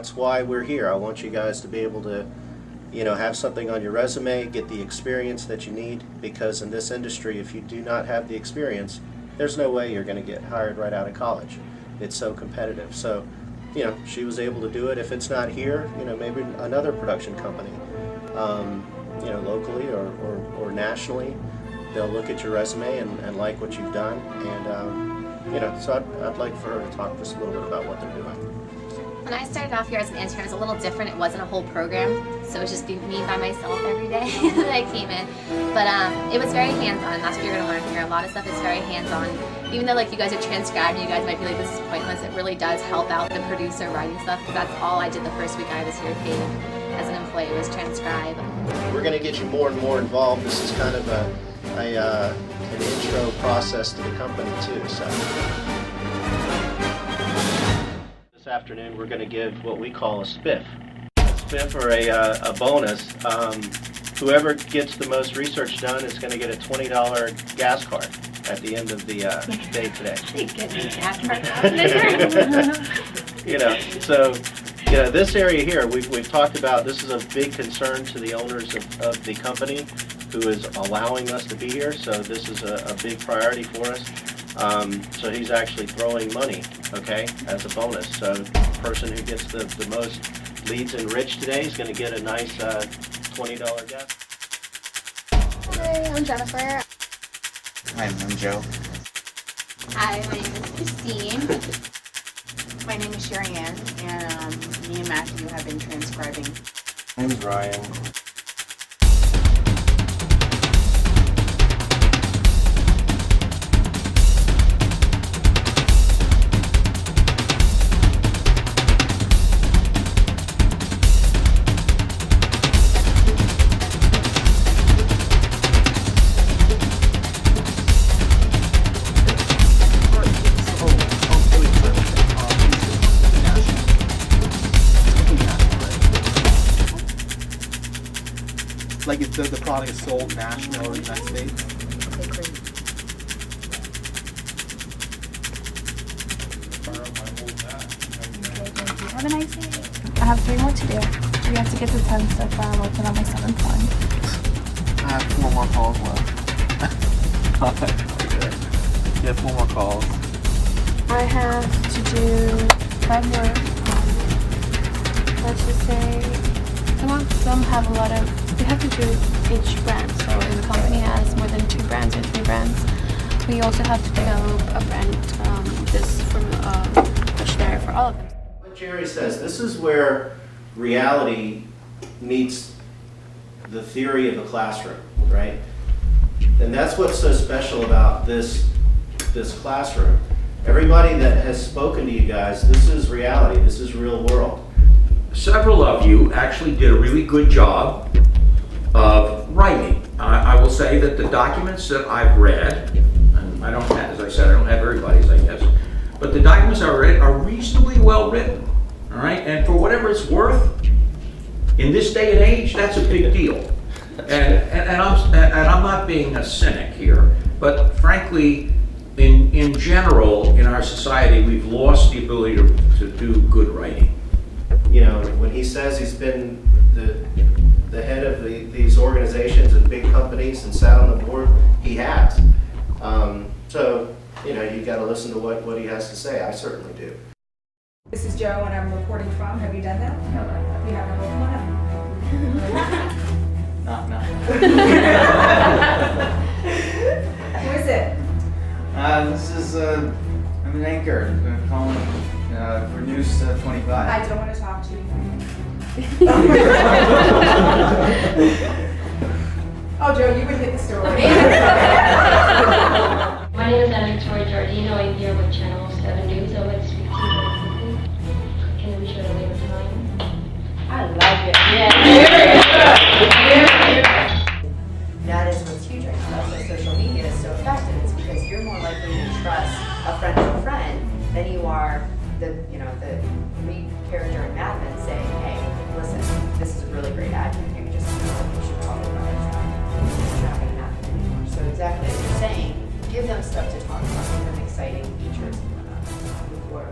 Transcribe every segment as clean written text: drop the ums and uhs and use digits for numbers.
that's why we're here. I want you guys to be able to, you know, have something on your resume, get the experience that you need, because in this industry, if you do not have the experience, there's no way you're going to get hired right out of college. It's so competitive. So, you know, she was able to do it. If it's not here, you know, maybe another production company, you know, locally or nationally, they'll look at your resume and like what you've done. And, you know, so I'd like for her to talk just a little bit about what they're doing. When I started off here as an intern, it was a little different. It wasn't a whole program, so it was just me by myself every day that I came in. But it was very hands-on, and that's what you're going to learn here. A lot of stuff is very hands-on. Even though like you guys are transcribed and you guys might be like, this is pointless, it really does help out the producer writing stuff, because that's all I did the first week I was here paid as an employee, was transcribe. We're going to get you more and more involved. This is kind of an intro process to the company too. So this afternoon we're going to give what we call a spiff. A spiff, or a bonus. Whoever gets the most research done is going to get a $20 gas card at the end of the day today. You know, so you know, this area here, we've talked about, this is a big concern to the owners of the company who is allowing us to be here, so this is a big priority for us. So he's actually throwing money, okay, as a bonus. So the person who gets the most leads enriched today is going to get a nice $20 gas. Hi, I'm Jennifer. Hi, I'm Joe. Hi, my name is Christine. My name is Sherry Ann, and me and Matthew have been transcribing. My name's Ryan. Like if the product is sold nationally or in the United States? Okay, great. Okay, thank you. Have a nice day. I have 3 more to do. We have to get to 10 so far. I'm working on my 7th one. I have 4 more calls left. You have 4 more calls. I have to do 5 more. Let's just say some of them have a lot of. We have to do each brand. So if the company has more than 2 brands or 3 brands, we also have to develop a brand this from questionnaire for all of them. What Jerry says, this is where reality meets the theory of a classroom, right? And that's what's so special about this classroom. Everybody that has spoken to you guys, this is reality, this is real world. Several of you actually did a really good job of writing. I will say that the documents that I've read, and I don't have, as I said, I don't have everybody's, I guess, but the documents I read are reasonably well written, all right? And for whatever it's worth, in this day and age, that's a big deal. And I'm not being a cynic here, but frankly, in general, in our society, we've lost the ability to do good writing. You know, when he says he's been the head of these organizations and big companies and sat on the board, he has. So, you know, you got to listen to what he has to say. I certainly do. This is Joe, and I'm reporting from. Have you done that? No, you haven't. No. Who is it? This is, I'm an anchor. I'm calling for News 25. I don't want to talk to you. Oh, Joe, you would hit the story. My name is Anna Victoria Giardino. I'm here with Channel 7 News. I would like to speak to you very quickly. Can we share a later time? I like it. That is what's huge right now. That's why social media is so effective. It's because you're more likely to trust a friend of a friend than you are the lead character in Mad Men saying, hey, listen, this is a really great ad. You just should probably run it. It's not going to happen anymore. So exactly as you're saying, give them stuff to talk about, give them exciting features before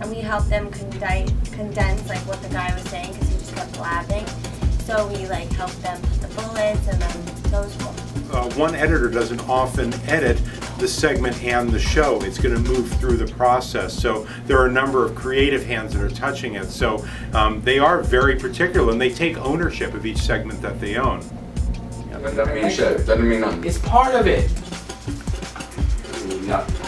and we helped them condense like what the guy was saying because he just kept blabbing. So we like helped them put the bullets and then those. One editor doesn't often edit the segment and the show. It's going to move through the process. So there are a number of creative hands that are touching it. So they are very particular, and they take ownership of each segment that they own. That doesn't mean shit. Doesn't mean nothing. It's part of it. Nothing.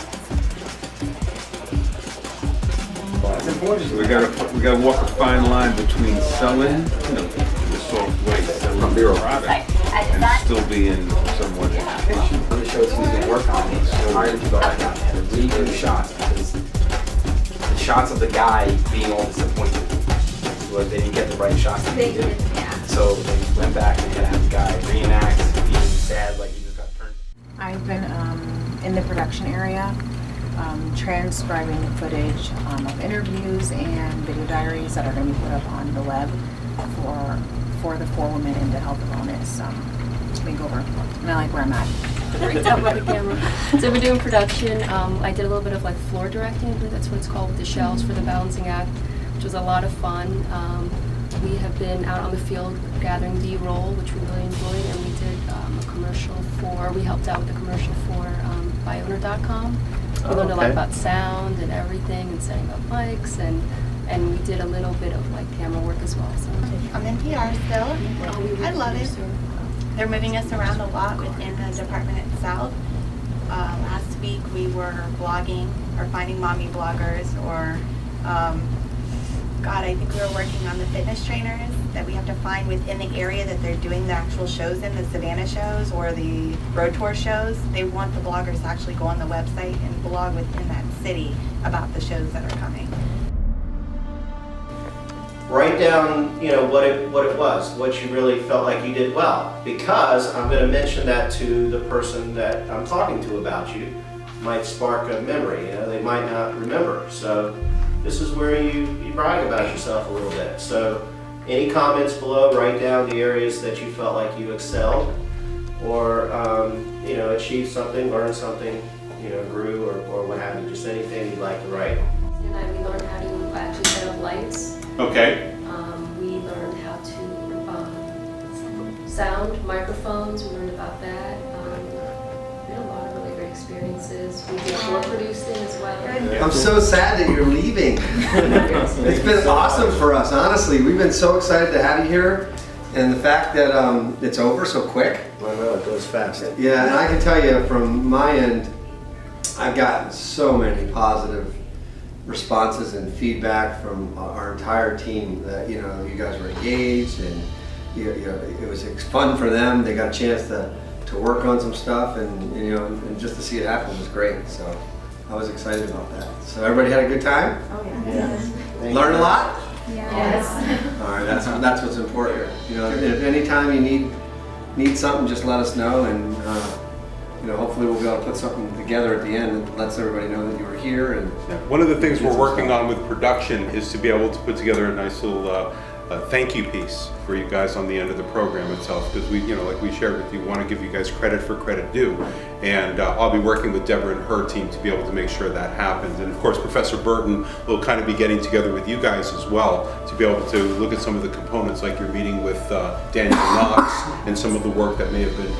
We gotta walk a fine line between selling, the soft way, selling the product, and still being somewhat educational. On the shows he's been working on, he's hired to go out and have really good shots because the shots of the guy being all disappointed was they didn't get the right shots that they did. So they went back and had to have the guy reenact being sad like he just got turned. I've been in the production area, transcribing footage of interviews and video diaries that are going to be put up on the web for the 4 women in the health and wellness makeover. And I like where I'm at. Right up by the camera. So we're doing production. I did a little bit of like floor directing, I believe that's what it's called, with the shells for the balancing act, which was a lot of fun. We have been out on the field gathering B-roll, which we really enjoyed, and we did a commercial we helped out with the commercial for buyowner.com. We learned a lot about sound and everything and setting up mics, and we did a little bit of like camera work as well. So I'm in PR still. I love it. They're moving us around a lot within the department itself. Last week we were blogging or finding mommy bloggers or I think we were working on the fitness trainers that we have to find within the area that they're doing the actual shows in, the Savannah shows or the road tour shows. They want the bloggers to actually go on the website and blog within that city about the shows that are coming. Write down, what it was, what you really felt like you did well, because I'm going to mention that to the person that I'm talking to about you. Might spark a memory. They might not remember. So this is where you brag about yourself a little bit. So any comments below, write down the areas that you felt like you excelled or achieved something, learned something, grew or what have you, just anything you'd like to write. And we learned how to actually set up lights. Okay. We learned how to sound microphones, we learned about that. We had a lot of really great experiences. We did floor producing as well. I'm so sad that you're leaving. It's been awesome for us, honestly. We've been so excited to have you here, and the fact that it's over so quick. I know, it goes fast. Yeah, and I can tell you from my end, I've gotten so many positive responses and feedback from our entire team that you guys were engaged and it was fun for them. They got a chance to work on some stuff and just to see it happen was great. So I was excited about that. So everybody had a good time? Oh yeah. Learn a lot? Yes. All right, that's what's important. If any time you need something, just let us know, and hopefully we'll be able to put something together at the end that lets everybody know that you were here. And one of the things we're working on with production is to be able to put together a nice little thank you piece for you guys on the end of the program itself, because we, like we shared with you, want to give you guys credit for credit due, and I'll be working with Deborah and her team to be able to make sure that happens. And of course, Professor Burton will kind of be getting together with you guys as well to be able to look at some of the components, like your meeting with Diego Nossa and some of the work that may have been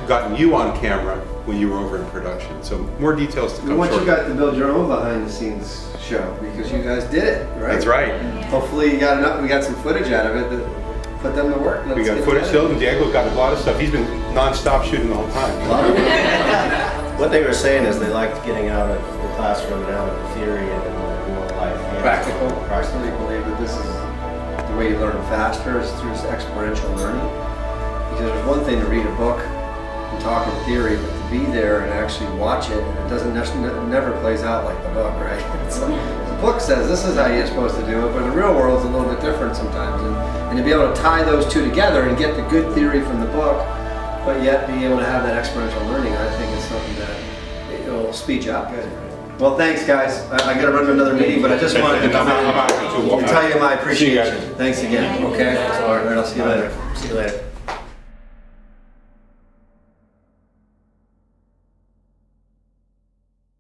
gotten you on camera when you were over in production. So more details to come. We want shortly. you guys to build your own behind the scenes show because you guys did it, right? That's right. Hopefully we got some footage out of it that put them to work. We got footage still, and Diego got a lot of stuff. He's been non-stop shooting the whole time. What they were saying is they liked getting out of the classroom and out of the theory and more life. Practical. Personally believe that this is the way you learn faster is through this exponential learning. Because there's one thing to read a book and talk in theory, but to be there and actually watch it, and it never plays out like the book, right? It's like, the book says this is how you're supposed to do it, but the real world is a little bit different sometimes. And to be able to tie those two together and get the good theory from the book, but yet be able to have that exponential learning, I think is something that it'll speed you up. Good. Well, thanks, guys. I got to run to another meeting, but I just wanted to come in and tell you my appreciation. Thanks again. Okay. All right, I'll see you later. See you later.